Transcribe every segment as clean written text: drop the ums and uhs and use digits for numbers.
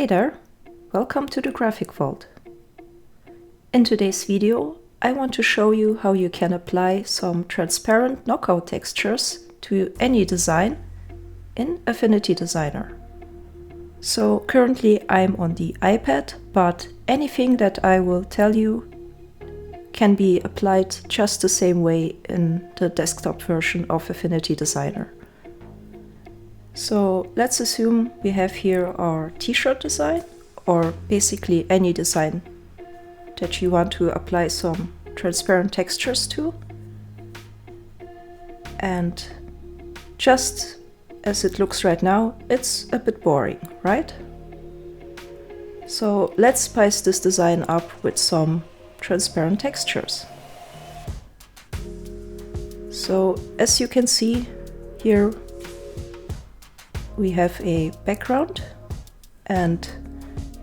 Hey there, welcome to the Graphic Vault. In today's video, I want to show you how you can apply some transparent knockout textures to any design in Affinity Designer. So currently I'm on the iPad, but anything that I will tell you can be applied just the same way in the desktop version of Affinity Designer. So let's assume we have here our t-shirt design, or basically any design that you want to apply some transparent textures to. And just as it looks right now, it's a bit boring, right? So let's spice this design up with some transparent textures. So as you can see here, we have a background, and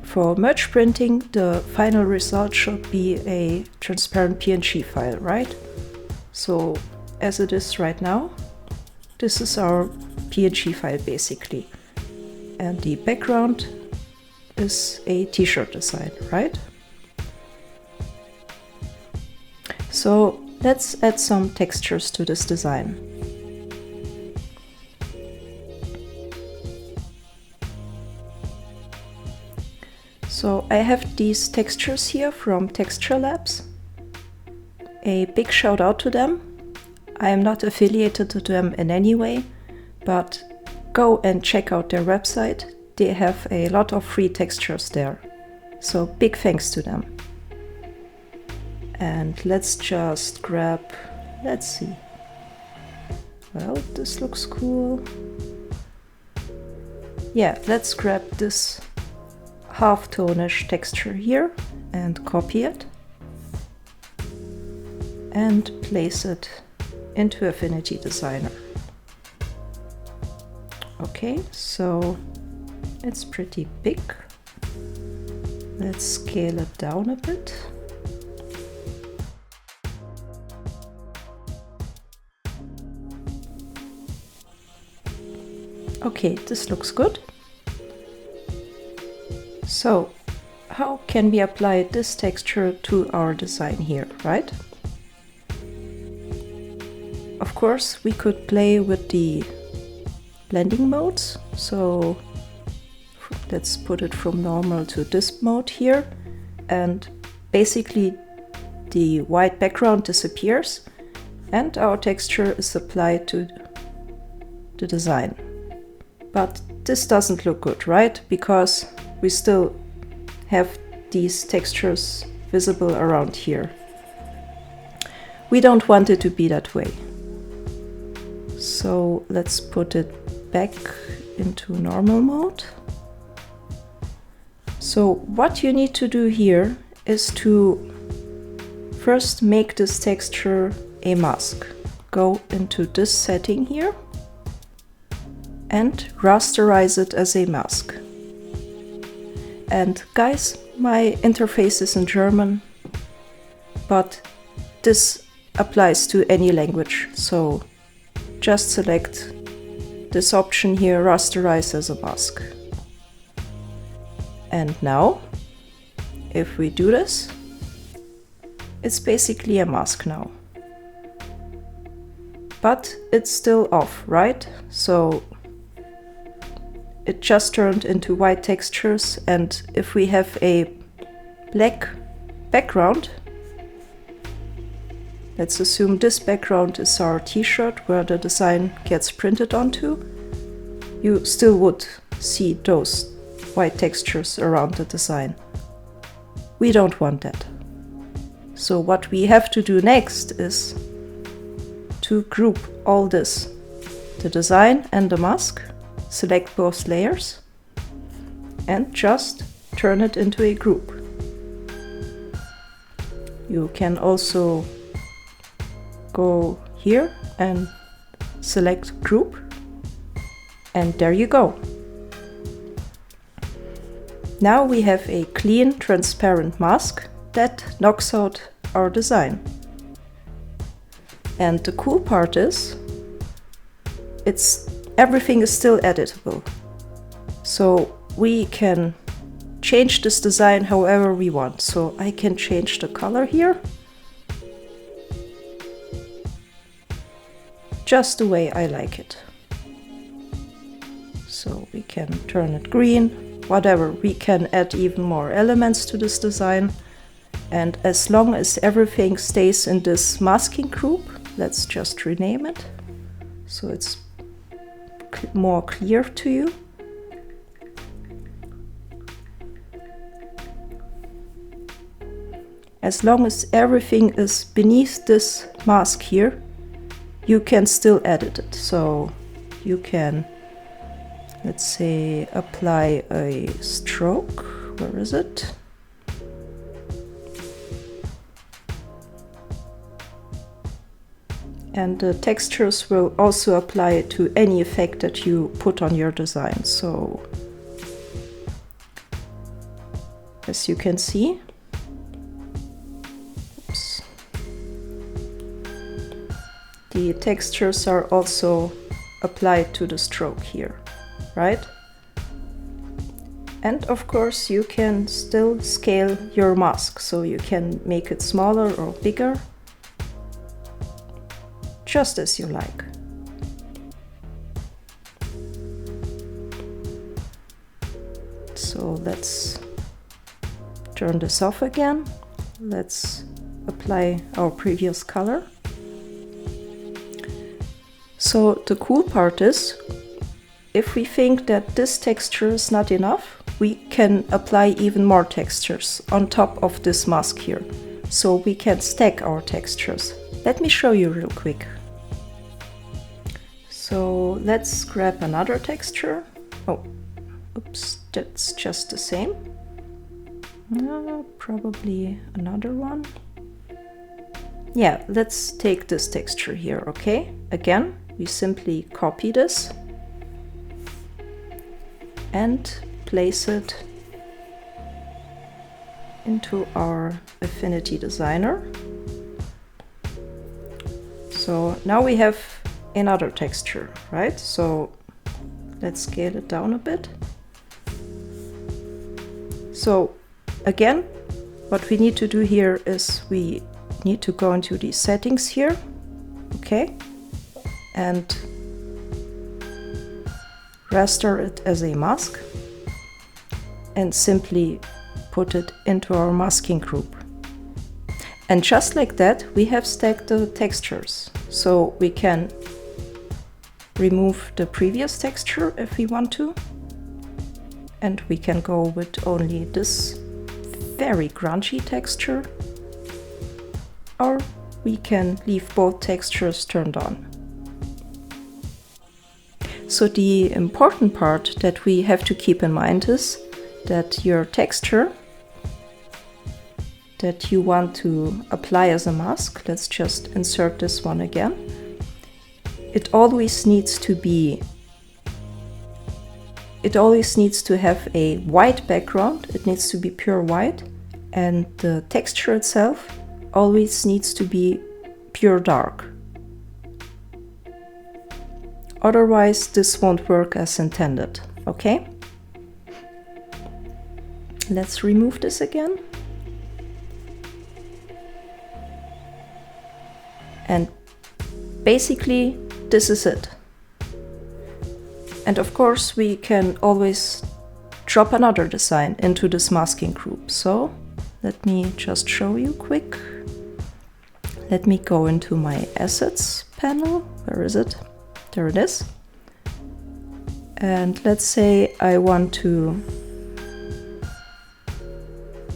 for merge printing the final result should be a transparent PNG file, right? So as it is right now, this is our PNG file basically, and the background is a t-shirt design, right? So let's add some textures to this design. So I have these textures here from Texture Labs. A big shout out to them. I am not affiliated to them in any way, but go and check out their website. They have a lot of free textures there. So big thanks to them. And let's just grab, let's see. Well, this looks cool. Yeah, let's grab this half-tone-ish texture here and copy it and place it into Affinity Designer. Okay, so it's pretty big. Let's scale it down a bit. Okay, this looks good. So, how can we apply this texture to our design here, right? Of course, we could play with the blending modes. So, let's put it from normal to this mode here. And basically, the white background disappears and our texture is applied to the design. But this doesn't look good, right? Because we still have these textures visible around here. We don't want it to be that way. So let's put it back into normal mode. So what you need to do here is to first make this texture a mask. Go into this setting here and rasterize it as a mask. And guys, my interface is in German, but this applies to any language. So just select this option here, rasterize as a mask. And now, if we do this, it's basically a mask now. But it's still off, right? So it just turned into white textures, and if we have a black background, let's assume this background is our t-shirt where the design gets printed onto, you still would see those white textures around the design. We don't want that. So what we have to do next is to group all this, the design and the mask. Select both layers and just turn it into a group. You can also go here and select group, and there you go. Now we have a clean, transparent mask that knocks out our design. And the cool part is, everything is still editable. So we can change this design however we want. So I can change the color here, just the way I like it. So we can turn it green, whatever. We can add even more elements to this design. And as long as everything stays in this masking group, let's just rename it so it's more clear to you. As long as everything is beneath this mask here, you can still edit it. So you can, let's say, apply a stroke. Where is it? And the textures will also apply to any effect that you put on your design. So, as you can see, oops, the textures are also applied to the stroke here, right? And of course you can still scale your mask, so you can make it smaller or bigger, just as you like. So let's turn this off again. Let's apply our previous color. So the cool part is, if we think that this texture is not enough, we can apply even more textures on top of this mask here. So we can stack our textures. Let me show you real quick. So let's grab another texture. Oh, oops, that's just the same. Probably another one. Yeah, let's take this texture here, okay? Again, we simply copy this and place it into our Affinity Designer. So now we have another texture, right? So let's scale it down a bit. So again, what we need to do here is we need to go into the settings here, okay? And raster it as a mask and simply put it into our masking group. And just like that, we have stacked the textures. So we can remove the previous texture if we want to. And we can go with only this very grungy texture. Or we can leave both textures turned on. So the important part that we have to keep in mind is that your texture that you want to apply as a mask, let's just insert this one again. It always needs to have a white background. It needs to be pure white, and the texture itself always needs to be pure dark. Otherwise, this won't work as intended, okay? Let's remove this again. And basically, this is it. And of course, we can always drop another design into this masking group. So let me just show you quick. Let me go into my assets panel. Where is it? There it is. And let's say I want to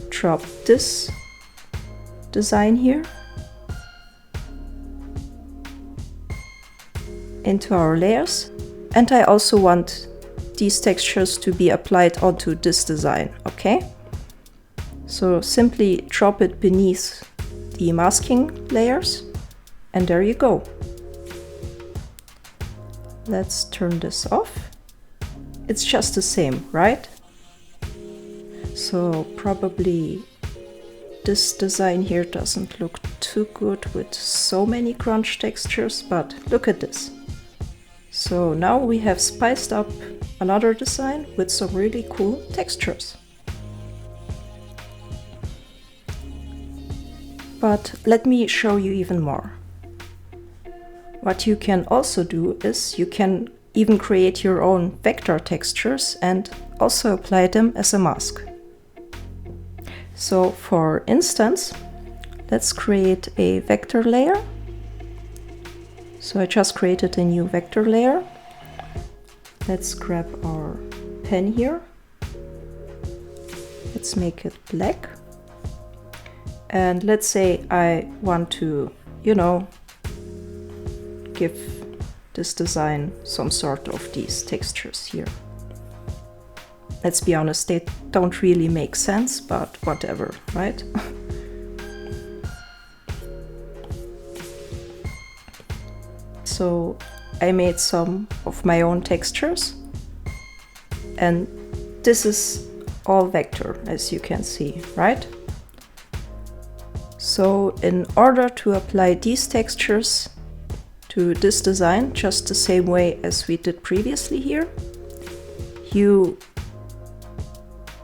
drop this design here into our layers, and I also want these textures to be applied onto this design, okay? So simply drop it beneath the masking layers, and there you go. Let's turn this off. It's just the same, right? So probably this design here doesn't look too good with so many grunge textures, but look at this. So now we have spiced up another design with some really cool textures. but let me show you even more. What you can also do is you can even create your own vector textures and also apply them as a mask. So for instance, let's create a vector layer. So I just created a new vector layer. Let's grab our pen here. Let's make it black. And let's say I want to, give this design some sort of these textures here. Let's be honest, they don't really make sense, but whatever, right? So I made some of my own textures, and this is all vector, as you can see, right? So in order to apply these textures to this design, just the same way as we did previously here, you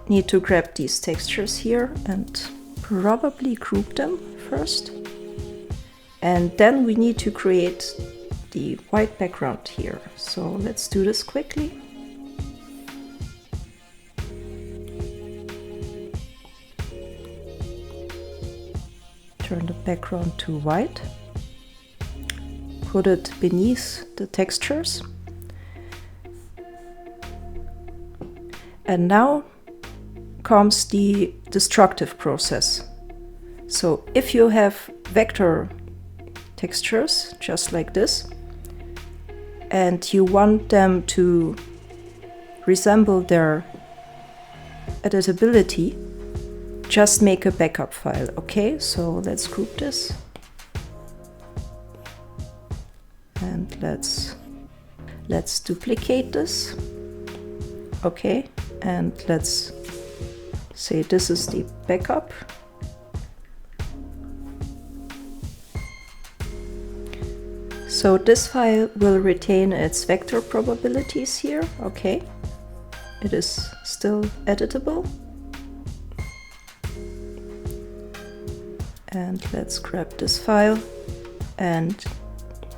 need to grab these textures here and probably group them first. And then we need to create the white background here. So let's do this quickly. Turn the background to white. Put it beneath the textures. And now comes the destructive process. So if you have vector textures just like this, and you want them to resemble their editability, just make a backup file. Okay, so let's group this. And let's duplicate this. Okay, and let's say this is the backup. So this file will retain its vector probabilities here. Okay, it is still editable. And let's grab this file, and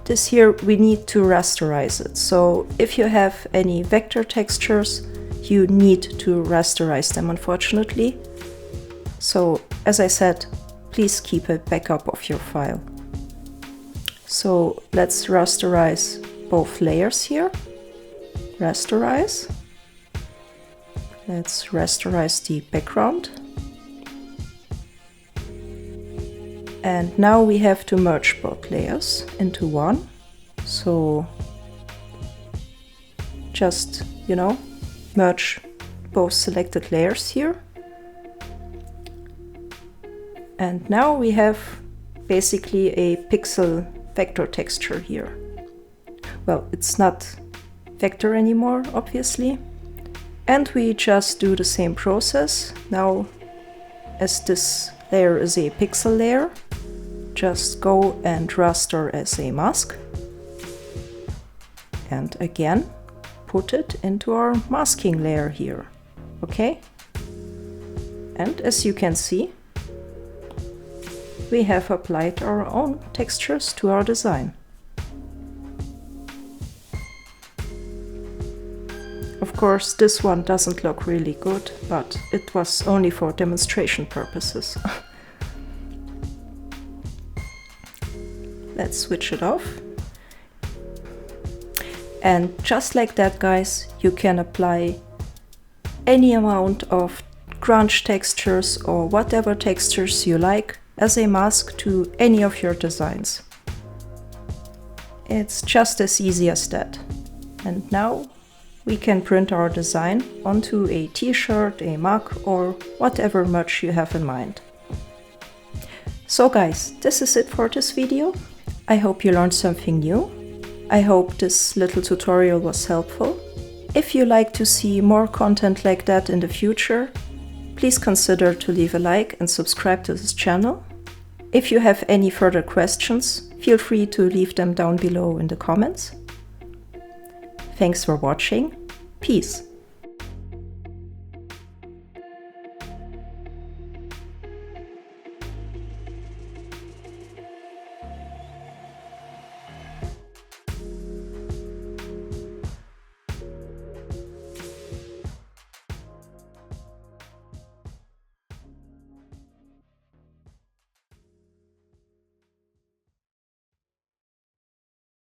this here we need to rasterize it. So if you have any vector textures, you need to rasterize them, unfortunately. So as I said, please keep a backup of your file. So let's rasterize both layers here. Rasterize. Let's rasterize the background. And now we have to merge both layers into one. So just, merge both selected layers here. And now we have basically a pixel vector texture here. Well, it's not vector anymore, obviously. And we just do the same process. Now, as this layer is a pixel layer, just go and raster as a mask. And again, put it into our masking layer here. Okay? And as you can see, we have applied our own textures to our design. Of course, this one doesn't look really good, but it was only for demonstration purposes. Let's switch it off. And just like that, guys, you can apply any amount of grunge textures or whatever textures you like as a mask to any of your designs. It's just as easy as that. And now we can print our design onto a t-shirt, a mug, or whatever merch you have in mind. So guys, this is it for this video. I hope you learned something new. I hope this little tutorial was helpful. If you like to see more content like that in the future, please consider to leave a like and subscribe to this channel. If you have any further questions, feel free to leave them down below in the comments. Thanks for watching. Peace.